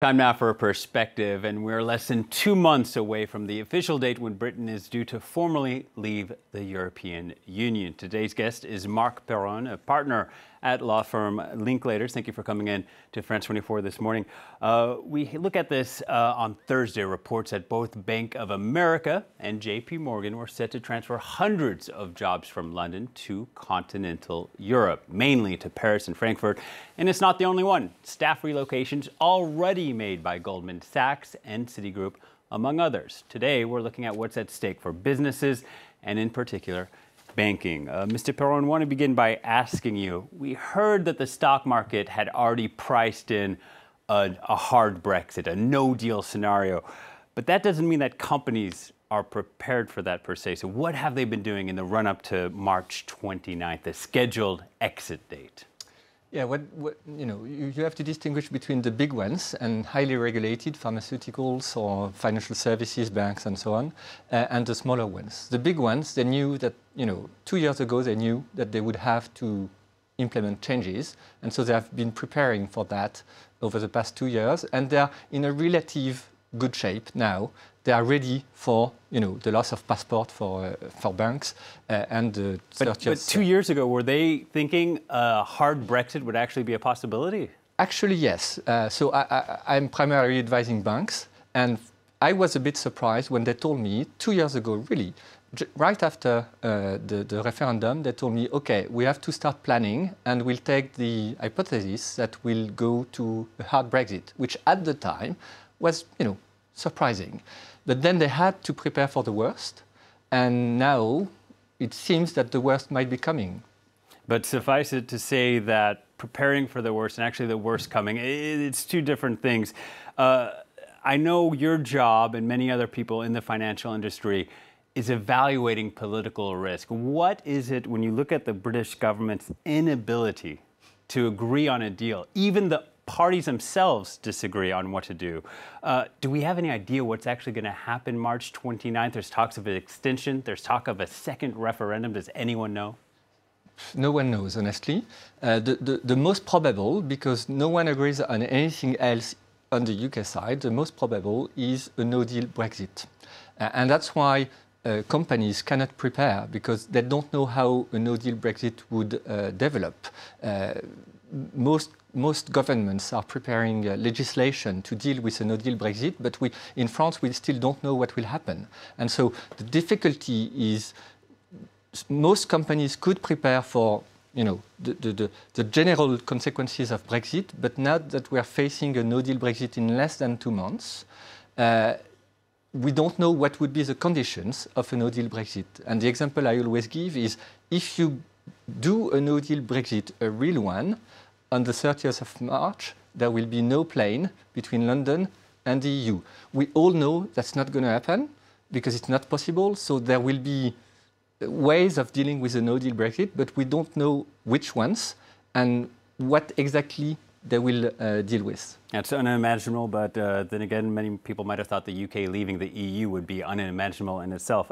Time now for a perspective, and we're less than 2 months away from the official date when Britain is due to formally leave the European Union. Today's guest is Marc Perrone, a partner at law firm Linklaters. Thank you for coming in to France 24 this morning. We look at this on Thursday. Reports that both Bank of America and JP Morgan were set to transfer hundreds of jobs from London to continental Europe, mainly to Paris and Frankfurt. And it's not the only one. Staff relocations already made by Goldman Sachs and Citigroup, among others. Today, we're looking at what's at stake for businesses and, in particular, banking. Mr. Perrone, I want to begin by asking you, we heard that the stock market had already priced in a hard Brexit, a no-deal scenario, but that doesn't mean that companies are prepared for that per se. So what have they been doing in the run-up to March 29th, the scheduled exit date? Yeah, you have to distinguish between the big ones and highly regulated pharmaceuticals or financial services, banks and so on, and the smaller ones. The big ones, they knew that, 2 years ago, they knew that they would have to implement changes. And so they have been preparing for that over the past 2 years. And they are in a relative good shape now. They are ready for, the loss of passport for banks and the 30th. But 2 years ago, were they thinking a hard Brexit would actually be a possibility? Actually, yes. So I'm primarily advising banks. And I was a bit surprised when they told me 2 years ago, really, right after the referendum, they told me, OK, we have to start planning and we'll take the hypothesis that we'll go to a hard Brexit, which at the time was, surprising. But then they had to prepare for the worst, and now it seems that the worst might be coming. But suffice it to say that preparing for the worst and actually the worst coming, it's two different things. I know your job and many other people in the financial industry is evaluating political risk. What is it when you look at the British government's inability to agree on a deal, even the parties themselves disagree on what to do? Do we have any idea what's actually going to happen March 29th? There's talks of an extension. There's talk of a second referendum. Does anyone know? No one knows, honestly. The most probable, because no one agrees on anything else on the UK side, the most probable is a no-deal Brexit. And that's why companies cannot prepare, because they don't know how a no-deal Brexit would develop. Most governments are preparing legislation to deal with a no-deal Brexit, but in France, we still don't know what will happen. And so the difficulty is most companies could prepare for the general consequences of Brexit, but now that we are facing a no-deal Brexit in less than 2 months, we don't know what would be the conditions of a no-deal Brexit. And the example I always give is if you do a no-deal Brexit, a real one, on the 30th of March, there will be no plane between London and the EU. We all know that's not going to happen because it's not possible. So there will be ways of dealing with a no-deal Brexit, but we don't know which ones and what exactly they will deal with. It's unimaginable, but then again, many people might have thought the UK leaving the EU would be unimaginable in itself.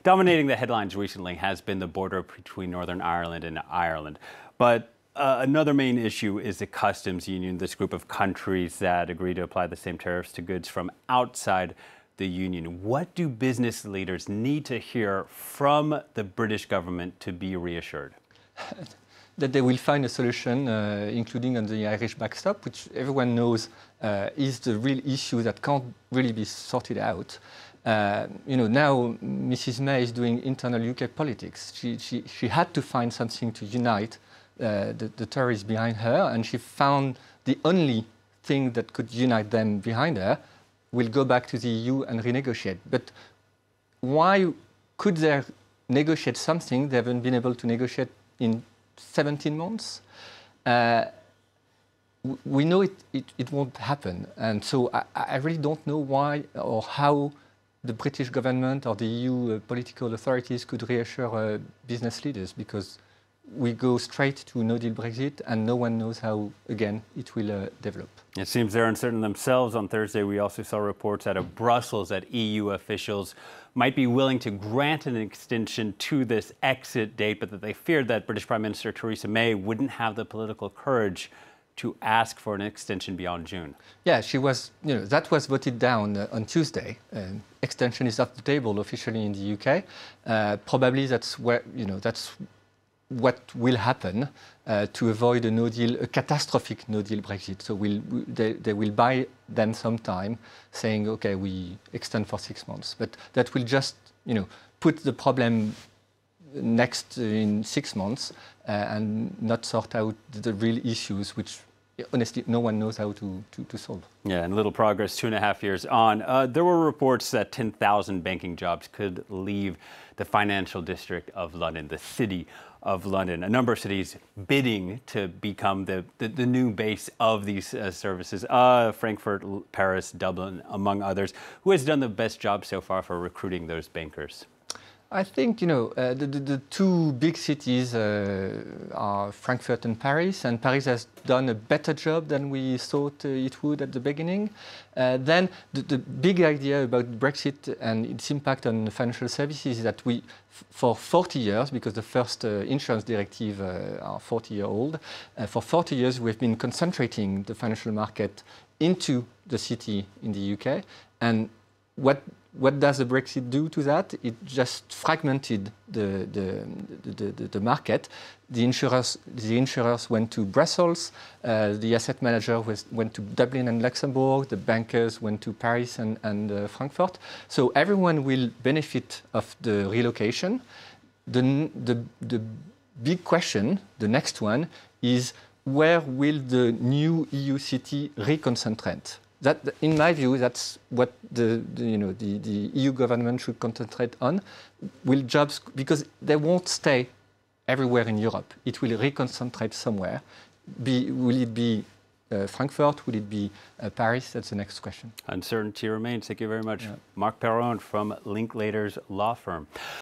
Dominating the headlines recently has been the border between Northern Ireland and Ireland. But another main issue is the customs union, this group of countries that agree to apply the same tariffs to goods from outside the union. What do business leaders need to hear from the British government to be reassured? That they will find a solution, including on the Irish backstop, which everyone knows is the real issue that can't really be sorted out. Now Mrs. May is doing internal UK politics. She had to find something to unite the Tories behind her, and she found the only thing that could unite them behind her. Will go back to the EU and renegotiate. But why could they negotiate something they haven't been able to negotiate in 17 months? We know it won't happen. And so I really don't know why or how the British government or the EU political authorities could reassure business leaders, because we go straight to no-deal Brexit, and no one knows how, again, it will develop. It seems they're uncertain themselves. On Thursday, we also saw reports out of Brussels that EU officials might be willing to grant an extension to this exit date, but that they feared that British Prime Minister Theresa May wouldn't have the political courage to ask for an extension beyond June. Yeah, she was, that was voted down on Tuesday. Extension is off the table officially in the UK. Probably that's where, that's what will happen to avoid a catastrophic no-deal Brexit. So they will buy them some time, saying, okay, we extend for 6 months. But that will just, put the problem next in 6 months and not sort out the real issues, which honestly no one knows how to solve. Yeah, and little progress 2.5 years on. There were reports that 10,000 banking jobs could leave the financial district of London, the city of London. A number of cities bidding to become the new base of these services. Frankfurt, Paris, Dublin, among others. Who has done the best job so far for recruiting those bankers? I think, the two big cities are Frankfurt and Paris Paris done a better job than we thought it would at the beginning. Then the big idea about Brexit and its impact on financial services is that for 40 years, because the first insurance directive are 40-year-old, for 40 years we've been concentrating the financial market into the city in the UK. And what does the Brexit do to that? It just fragmented the market. The insurers went to Brussels. The asset manager went to Dublin and Luxembourg. The bankers went to Paris and Frankfurt. So everyone will benefit of the relocation. The big question, the next one, is where will the new EU city reconcentrate? That, in my view, that's what the EU government should concentrate on. Will jobs, because they won't stay everywhere in Europe. It will reconcentrate somewhere. Will it be Frankfurt? Will it be Paris? That's the next question. Uncertainty remains. Thank you very much. Yeah. Marc Perrone from Linklaters law firm.